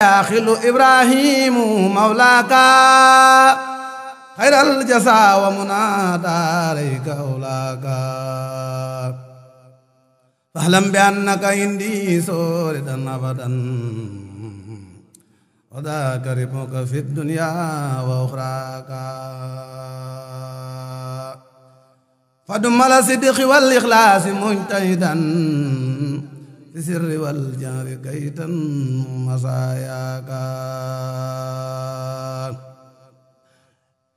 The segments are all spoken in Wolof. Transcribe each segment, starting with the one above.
خل إبراهيم مولاك خير الجزاء ومنى داريك أولاك فاعلم بأنك عندي سوردا أبدا وذاك ربك في الدنيا وأخراك فدم على الصدق والإخلاص مجتهدا في السر والجهر كيتا مساياك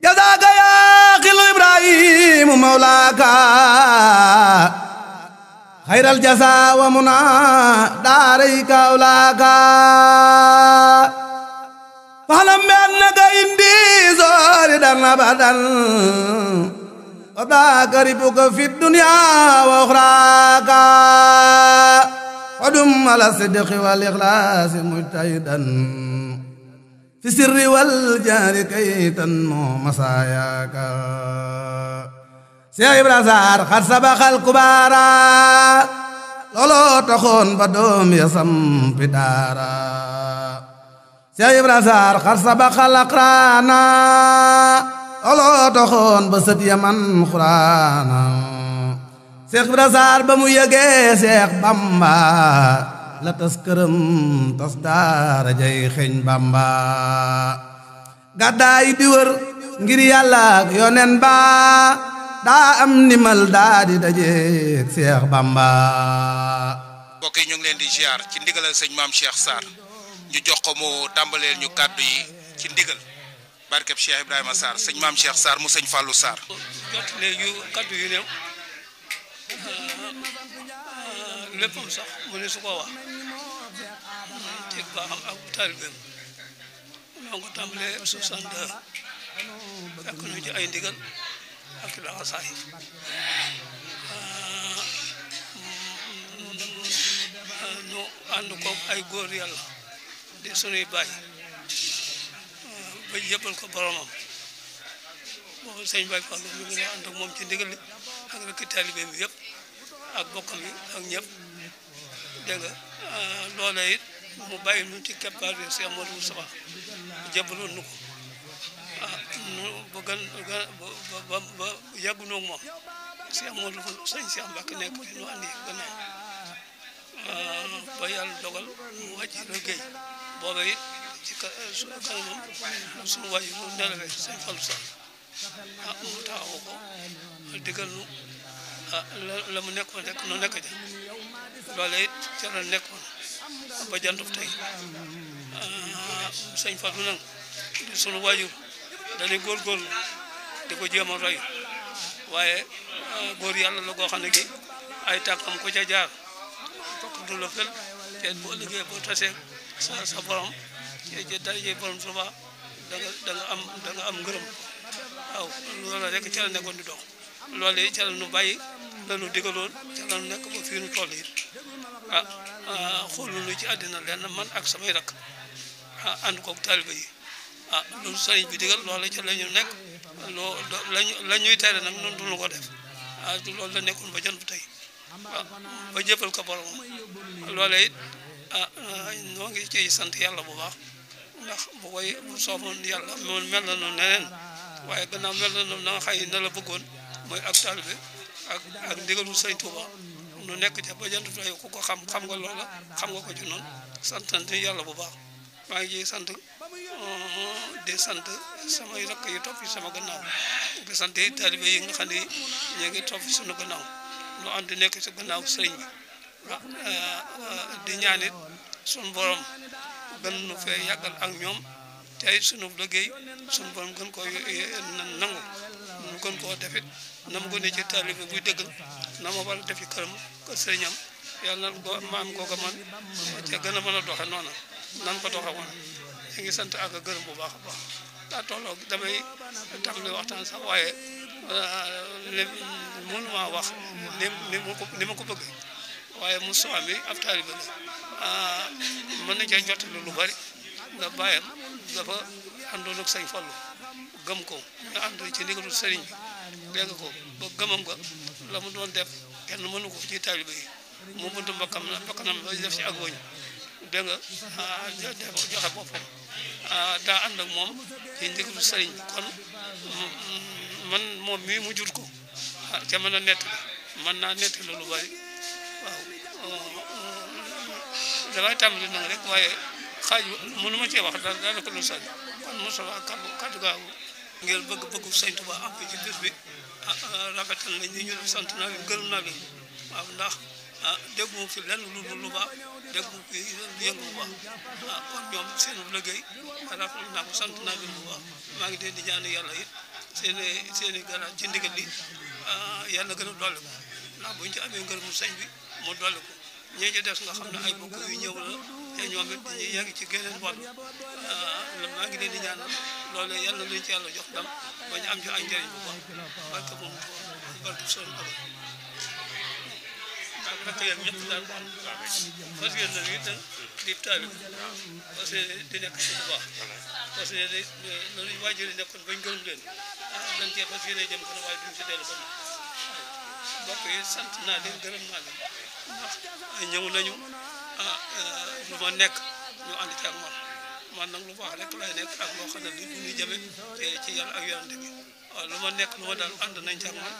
جزاك يا خل إبراهيم مولاك خير الجزاء ومنى داريك أولاك فاعلم بأنك عندي زوردا أبدا وذاك ربك في الدنيا وأخراك ودم على الصدق والإخلاص مجتهدا في السر والجهر كي تنمو مساياك Cheikh Ibra Sarr xar sabaxal kubaara looloo taxoon ba doom ya sampi daara Cheikh Ibra Sarr xar sabaxal aqraana looloo taxoon ba sët ya man xuraana Cheikh Ibra Sarr ba mu yëgee Cheikh Bamba la tas këram tas daara jay xeeñ Bamba gàddaay di wër ngir Yàlla ak Yonent ba daa am ndimal daa di dajeek Cheikh Bamba. mbokk yi ñu ngi leen di ziar ci ndigalal sëñ maam Cheikh Sarr ñu jox ko mu tàmbaleel ñu kàddu yi ci ndigal barkeb Cheikh Ibrahima Sarr sëñ maam Cheikh Sarr mu sëñ Fallou Sarr. jot léegi kàddu yu néew léppam sax mu ne su ko wax ci baaxam ak taalibeem ñoo ngi ko tàmbalee 62 fekk nu ci ay ndigal ak laxasaay nu ànd ko ay góor yàlla di sunuy baay ba yëppal ko boromam boobu sëñ Baye Fall mi ngi ànd ak moom ci ndigal li ak rek taalibe bi yëpp ak bokkam yi ak ñëpp dégg nga loola it mu bàyyi nu ci keppaar bi Cheikh Modou Moustapha jëbbaloon nu ko nu bëggan ba yàggu noog moom Cheikh Modou sëñ Cheikh Mbacke nekk fi nu andi gannaaw ba yàlla dogal mu wàcc liggéey booba it ci kanamam suñu wàññi nu nelawee sëñ Fallou Sarr mu taxawu ko digal nu la mu nekkoon rek nu nekk ja loole it ca la nekkoon ba jantuf tey sëñ Fallou nag di sunu waajur dañuy góorgóorlu di ko jéem a roy waaye góor yàlla la goo xam ne gi ay tànkam ko ca jaar bokk du la fel te boo liggéey boo tasee sa borom ci daraje borom suba da nga am ngërëm waaw loola rek ca la nekkoon di dox loolu ca la nu bàyyi la nu digaloon ca la nu nekk ba fii nu toll it xoolu nu ci àddina lenn man ak samay rakk ànd koog taaliba yi loolu sëriñ bi digal loolu ca la ñu nekk la ñuy tere nag noonu duñu ko def loolu la nekkoon ba jant bu tey ba jëppal ko boromam loolu it noo ngi ciy sant yàlla bu baax ndax bu sooboon yàlla moom mel na noonu neneen waaye gannaaw mel na noonu na nga xëy na la bëggoon mooy ak taalibe ak ndigalu sëriñ Tuuba nu nekk ca ba jant bu tey ku ko xam nga loola xam nga ko ci noonu santante yàlla bu baax maa ngi sant di sant samay rakk yu topp sama gannaaw di sant taalibe yi nga xam ne ñu ngi topp suñu gannaaw nu ànd nekk ci gannaaw sëriñ bi di ñaanit suñu borom gën nu fee yàggal ak ñoom tey suñu liggéey suñu borom gën koo nangu nu gën koo defit na mu gënee ci taalibe buy dëggal na ma war a def ci këram kër sëriñam yàlla na ko maam googa man te gën a mën a doxe noona nan ko doxe woon ñu ngi sant ak gërëm bu baax a baax daa tolloo damay tàmbali waxtaan sax waaye mënuma wax ni ma ko bëgg waaye Moustapha mi ab taalibe la mën na cee jottali lu bari nga bàyyam dafa àndoon ak sëñ Fallu gëm ko ñu ànd ci ndigalu sëriñ bi dégg ko ba gëmam nga la mu doon def kenn mënu ko ci taalibe yi mu buntu bakkanam ba def ci ak woñ dégg nga joxe boppam daa ànd ak moom ci ndigalu sëriñ bi kon man moom mii mu jur ko ca mën a nettali mën naa nettali lu bari waaw damay tàmbali nag rek waaye xaaj mënu ma cee wax daanaka lu sañ kon Moustapha kaddu gaagu ngir bëgg Sëñ Tuubaa am ci bis bi rafetal nañ ni ñu sant naa leen gërëm naa leen waaw ndax déggu fi lenn lu baax déggu fi yëngu bu baax kon ñoom seen liggéey rafetlu naa ko sant naa leen bu baax maa ngi leen di ñaan yàlla it seen i garaat ci ndigal li yàlla gën a dolli ko ndax buñu ci amee ngërëmu sëñ bi mu dolli ko ñee ci des nga xam ne ay bokk yu ñëw la te ñoom it dañuy yàgg ci geneen wàll maa ngi leen di ñaanal loolu yàlla luñ ci yàlla jox ndam ba ñu am ci ay njëriñ bu baax barke moom barke son borom ak rek yéen ñëpp daal fas yéen na it di taalib parce que di nekk ci bu baax parce que noonu waajur yi nekkoon bañ gërëm leen dañ cee fas yéene jëm kon waaye duñ ci dellu ba mbokk yi sant naa leen gërëm naa leen ndax ñëw nañu lu ma nekk ñu ànd ci ak man nag lu baax rek lay nekk ak loo xam ne li bu ñu jëme te ci yàlla ak yonante bi waaw lu ma nekk lu ma daal ànd nañ ci ak man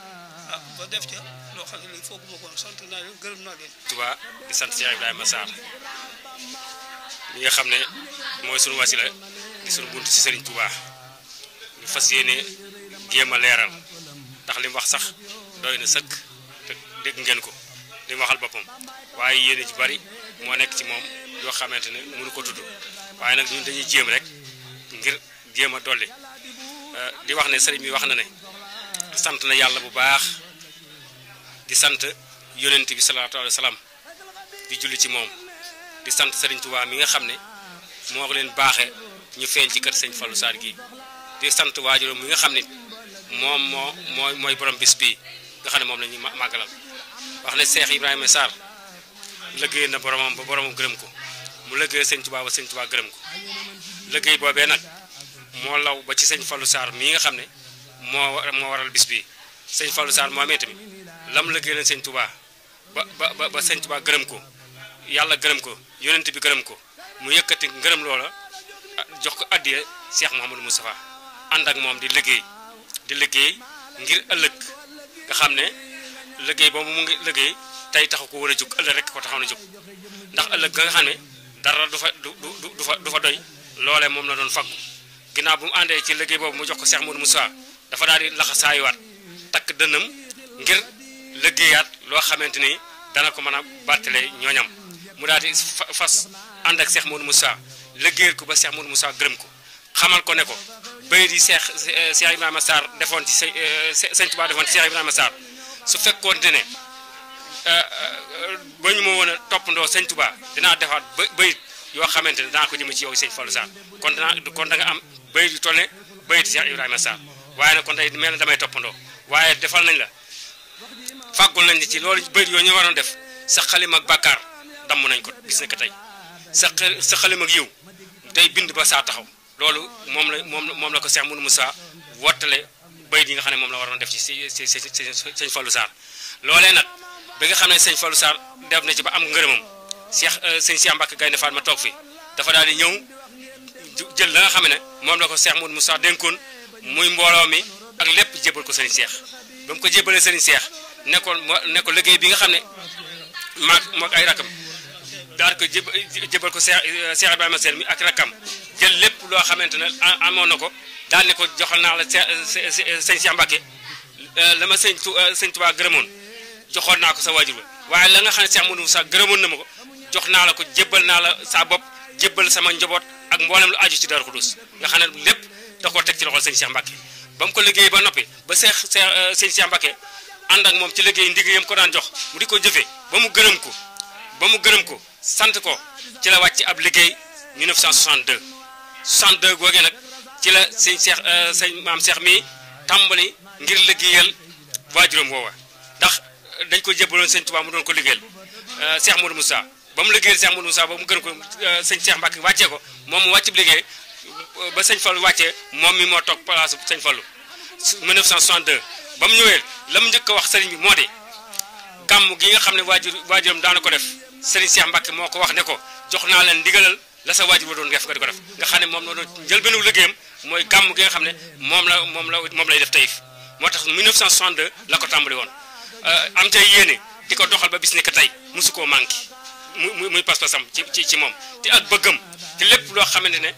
ba def ca loo xam ne lii fooguma ko sant naa leen gërëm naa leen. Touba di sant Cheikh Ibrahima Sarr mi nga xam ne mooy sunu wasila di sunu bunt ci Serigne Touba ñu fas yéene jéem a leeral ndax li mu wax sax doy na sëkk te dégg ngeen ko li mu waxal boppam waaye yéene ci bari moo nekk ci moom yoo xamante ne mënu ko tudd waaye nag ñun dañuy jéem rek ngir jéem a dolli di wax ne sëriñ bi wax na ne sant na yàlla bu baax di sant yonent bi salaatu alayhi wa salaam di julli ci moom di sant sëriñ Tuubaa mi nga xam ne moo ko leen baaxee ñu feeñ ci kër sëñ Fallou Sarr gi di sant waajuram mi nga xam ne moom mooy borom bis bii nga xam ne moom la ñuy màggalal wax ne Cheikh Ibrahima Sarr liggéey na boromam ba boromam gërëm ko mu liggéey sëñ Tuubaa ba sëñ Tuubaa gërëm ko liggéey boobee nag moo law ba ci sëñ Fallou Sarr mii nga xam ne moo waral bis bii sëñ Fallou Sarr moo amee tamit lam liggéey leen sëñ Tuubaa ba sëñ Tuubaa gërëm ko yàlla gërëm ko yonent bi gërëm ko mu yëkkati ngërëm loola jox ko addiya Cheikh Mouhamadou Moustapha ànd ak moom di liggéey ngir ëllëg nga xam ne liggéey boobu mu ngi liggéey tey taxu ko war a jóg ëllëg rek ko taxaw na jóg ndax ëllëg nga xam ne dara du fa doy loolee moom la doon faggu ginnaaw bu mu àndee ci liggéey boobu mu jox ko Cheikh Mouhamadou Moustapha dafa daal di laxasaayuwaat takk dënnam ngir liggéeyaat loo xamante ni dana ko mën a bàttale ñooñam mu daal di fas ànd ak Cheikh Mouhamadou Moustapha liggéeyal ko ba Cheikh Mouhamadou Moustapha gërëm ko xamal ko ne ko bay di Cheikh Ibrahima Sarr defoon ci sëñ Tuubaa defoon ci Cheikh Ibrahima Sarr su fekkoon ne ba ñu ma woon a toppandoo sëñ Tuubaa dinaa defaat bayit yoo xamante ne danaa ko jëme ci yow sëñ Fallou Sarr kon da nga am bayit yu toll ne bayit Cheikh Ibrahima Sarr waaye nag kon day mel ne damay toppandoo waaye defal nañ la fàggul nañ ci loolu bayit yooyu ñu waroon def sa xalim ak bàkkaar damm nañ ko bis ne ko tey sa xalim ak yiw day bind ba saa taxaw loolu moom la ko Cheikh Mouhamadou Moussa wottale bayit yi nga xam ne moom la waroon def ci sëñ Fallou Sarr loolee nag bi nga xam ne sëñ Fallou Sarr def na ci ba am ngërëmam sëñ Cheikh Mbacke Gaynde Fatma toog fi dafa daal di ñëw jël la nga xam ne moom la ko Cheikh Mouhamadou Moussa dénkoon muy mbooloo mi ak lépp jébal ko sëriñ Cheikh ba mu ko jébalee sëriñ Cheikh ne ko liggéey bi nga xam ne maag ay rakam daal ko jébal ko Cheikh Ibrahima Sarr mi ak rakam jël lépp loo xamante ne amoon na ko daal ne ko joxal naa la sëñ Cheikh Mbacke la ma sëñ Tuubaa gërëmoon joxoon naa ko sa waajur waaye la nga xam ne Cheikh Mouhamadou Moussa gërëmoon na ma ko jox naa la ko jébbal naa la saa bopp jébbal sama njaboot ak mboolem lu aju ci Daaru Xudoos nga xam ne lépp da koo teg ci loxol sëñ Cheikh Mbacke ba mu ko liggéey ba noppi ba sëñ Cheikh Mbacke ànd ak moom ci liggéey ndiggéeyam ko daan jox mu di ko jëfee ba mu gërëm ko sant ko ci la wàcc ab liggéey 1962 62 googee nag ci la sëñ maam Cheikh mi tàmbali ngir liggéeyal waajuram woowa ndax dañ ko jébbaloon sëñ Tuubaa mu doon ko liggéeyal Cheikh Mouhamadou Moussa ba mu liggéeyal Cheikh Mouhamadou Moussa ba mu gërëm ko sëñ Cheikh Mbacke wàccee ko moom mu wàcc liggéey ba sëñ Fallou wàccee moom mi moo toog place sëñ Fallou 1962 ba mu ñëwee la mu njëkk a wax sëriñ bi moo di gàmm gi nga xam ne waajuram daana ko def sëriñ Cheikh Mbacke moo ko wax ne ko jox naa leen ndigalal la sa waajur ba doon def nga di ko def nga xam ne moom la doon njëlbeenu liggéeyam mooy gàmm gi nga xam ne moom lay def Taïf moo tax 1962 la ko tàmbali woon am tey yéene di ko doxal ba bis ni que tey mosu koo manqué muy pas-pasam ci moom te ak bëggam te lépp loo xamante ne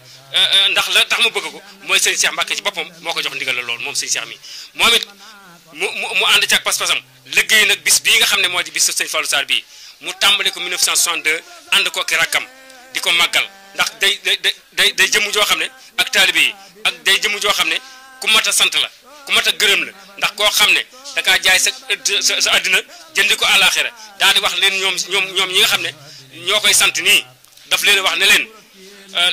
ndax la tax mu bëgg ko mooy sëñ Cheikh Mbacke ci boppam moo ko jox ndigal la loolu moom sëñ Cheikh mi moom it mu ànd ci ak pas-pasam liggéey nag bis bii nga xam ne moo di bis sëñ Fallou Sarr bii mu tàmbali ko 1962 ànd ko ki rakkam di ko màggal ndax day jëmm joo xam ne ak taalibe yi ak day jëmm joo xam ne ku mat a sant la ku mat a gërëm la ndax koo xam ne da ngaa jaay sa àddina jëndi ko àllaaxira daal di wax leen ñoom ñi nga xam ne ñoo koy sant nii daf leen wax ne leen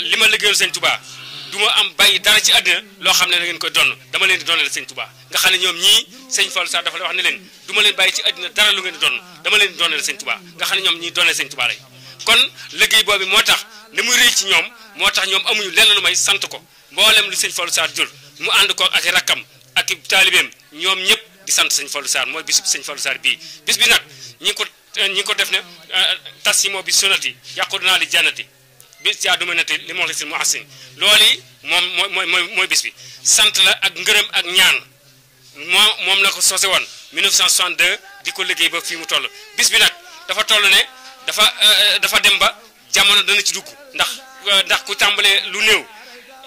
li ma liggéeyal sëñ Touba du ma am bàyyi dara ci àddina loo xam ne da ngeen koy donn dama leen di donnale sëñ Touba nga xam ne ñoom ñii sëñ Fallou Sarr dafa la wax ne leen du ma leen bàyyi ci àddina dara lu ngeen di donn dama leen di donnale sëñ Touba nga xam ne ñoom ñii donnale sëñ Touba lañ kon liggéey boobu moo tax li muy rëy ci ñoom moo tax ñoom amuñu lenn lu may sant ko mboolem lu sëñ Fallou Sarr jur mu ànd ko ak i rakkam ak i taalibeem ñoom ñëpp di sant sëñ Fallou Sarr mooy bisu sëñ Fallou Sarr bii bis bi nag ñi ngi ko def ne tas yi moo bi sonati yàqu naa li jannati bis jaa du mënati li moo si mu asin loolu yi mooy bis bi sant la ak ngërëm ak ñaan moom la ko sose woon 1962 di ko liggéey ba fii mu toll bis bi nag dafa toll ne dafa dem ba jamono dana ci dugg ndax ku tàmbalee lu néew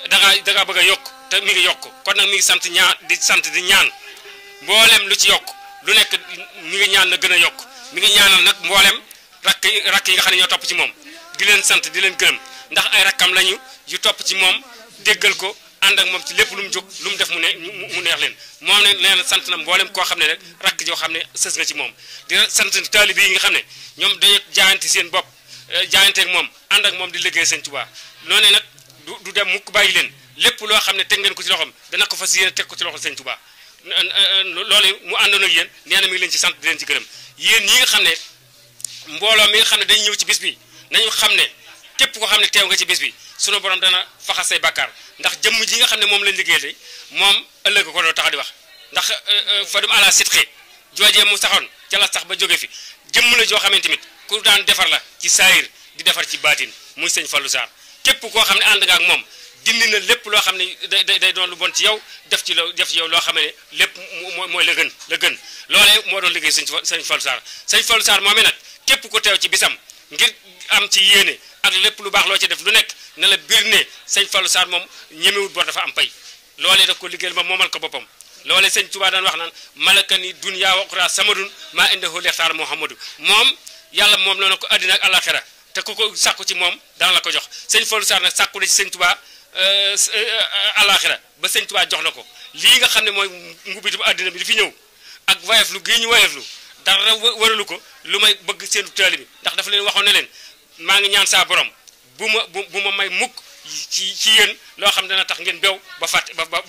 da ngaa bëgg a yokk te mi ngi yokk kon nag mi ngi sant di ñaan mboolem lu ci yokk lu nekk mi ngi ñaan na gën a yokk mi ngi ñaanal nag mboolem rakk yi nga xam ne ñoo topp ci moom di leen sant di leen gërëm ndax ay rakkam lañu yu topp ci moom déggal ko ànd ak moom ci lépp lu mu jóg lu mu def mu neex leen moom ne leen sant na mboolem koo xam ne rek rakk joo xam ne sës nga ci moom di sant taalibe yi nga xam ne ñoom dañu jaayante seen bopp jaayanteeg moom ànd ak moom di liggéey seen Tuubaa noonu nag du dem mukk bàyyi leen lépp loo xam ne teg ngeen ko ci loxoom dana ko fas yéene teg ko ci loxo seen Tuubaa loolu mu àndoon ak yéen nee na mi ngi leen ci sant di leen ci gërëm yéen ñi nga xam ne mbooloo mi nga xam ne dañu ñëw ci bis bi nañu xam ne képp koo xam ne teew nga ci bis bi sunu borom dana faxas say bàkkaar ndax jëmm ji nga xam ne moom lañ liggéey tey moom ëllëg ko doo tax di wax ndax fa dum ala sitqi joojee mu saxoon ca la sax ba jóge fi jëmm la joo xamante tamit ku daan defar la ci saayir di defar ci baatin muy sëñ Fallou Sarr képp koo xam ne ànd nga ak moom dindi na lépp loo xam ne day doon lu bon ci yow def ci yow loo xam ne lépp mooy la gën loolee moo doon liggéey sëñ Fallou Sarr sëñ Fallou Sarr moomee nag képp ku teew ci bisam ngir am ci yéene ak lépp lu baax loo ci def lu nekk ne la biir ne sëñ Fallou Sarr moom ñemewut bor dafa am pay loolee daf ko liggéeyal ba moomal ko boppam loolee sëñ Tuubaa daan wax naan malaka ni dunya wa uxra samadun maa indahu lextaar Muhammadu moom yàlla moom la na ko àddina ak àllaaxira te ku ko sàkku ci moom dana la ko jox sëñ Fallou Sarr nag sàkku na ci sëñ Tuubaa àllaaxira ba sëñ Tuubaa jox na ko lii nga xam ne mooy ngubbitum àddina bi di fi ñëw ak wayeflu gii ñu wayeflu dara waralu ko lu may bëgg seen taali bi ndax dafa leen waxoon ne leen maa ngi ñaan saa borom bu ma may mukk ci yéen loo xam ne dana tax ngeen bew ba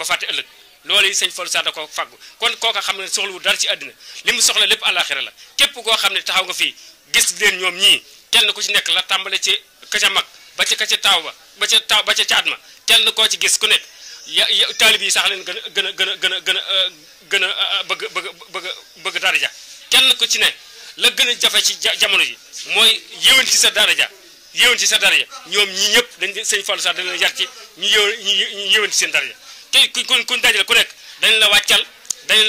fàtte ëllëg loolu yi sëñ Fallou Sarr da ko fàggu kon kooka xam ne soxlawu dara ci àddina li mu soxla lépp àllaaxira la képp koo xam ne taxaw nga fii gis leen ñoom ñii kenn ku ci nekk la tàmbale ci ka ca mag ba ca ka ca taaw ba ca caat ma kenn koo ci gis ku nekk taalib yi sax leen gën a bëgg daraja kenn ku ci ne la gën a jafe ci jamono ji mooy yéwén ci sa daraja ñoom ñi ñëpp dañ sëñ Fallou Sarr dañ leen yar ci ñu yéwén ci seen daraja te kuñ dajale ku nekk dañ la wàccal dañ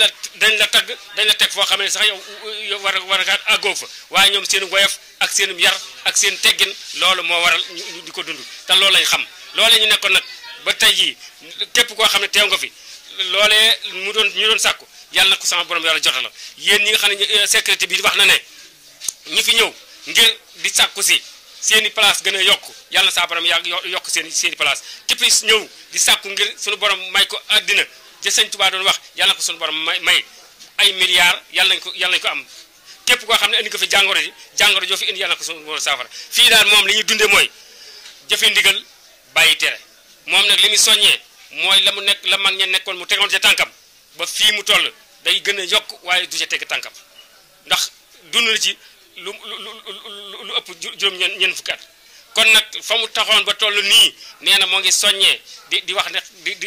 la tagg dañ la teg foo xam ne sax yow war a àggoo fa waaye ñoom seen woyof ak seen yar ak seen teggin loolu moo waral ñu di ko dund te loolu lañ xam loolee ñu nekkoon nag ba tey jii képp koo xam ne teew nga fi loolee ñu doon sàkku yàlla na ko sama borom yàlla jotal la yéen ñi nga xam ne sécurité bi wax na ne ñi fi ñëw ngir di sàkku si seeni place gën a yokk yàlla na saa borom yokk seeni place képp ñëw di sàkku ngir suñu borom may ko àddina ja sëñ Tuubaa doon wax yàlla na ko suñu borom may ay milliards yàlla nañ ko am képp koo xam ne indi ko fi jàngoro joo fi indi yàlla na ko suñu borom saafara fii daal moom li ñuy dundee mooy jëfe ndigal bàyyi tere moom nag li muy soññee mooy la mag ña nekkoon mu tegoon ca tànkam ba fii mu toll day gën a yokk waaye du ca teg tànkam ndax dund na ci lu ëpp juróom ñeent fukki at kon nag fa mu taxoon ba toll nii nee na moo ngi soññee di wax ne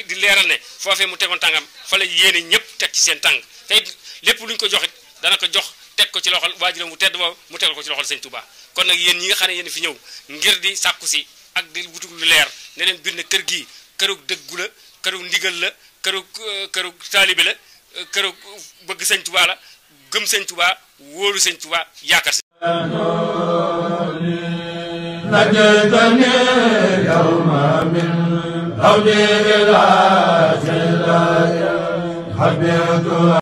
di leeral ne foofee mu tegoon tànkam fa la yéene ñëpp teg ci seen tànk te lépp lu ñu ko joxit dana ko jox teg ko ci loxol waajuram bu tedd boobu mu tegal ko ci loxol sëñ Touba kon nag yéen ñi nga xam ne yéen fi ñëw ngir di sàkku si ak di wutug lu leer ne leen bir na kër gii kërug dëggu la kërug ndigal la kërug taalibe la kërug bëgg sëñ Touba la gëm sëñ Touba wóolu sëñ Touba yaakaar si نجدني اليوم من هولي إلى جلال حبيت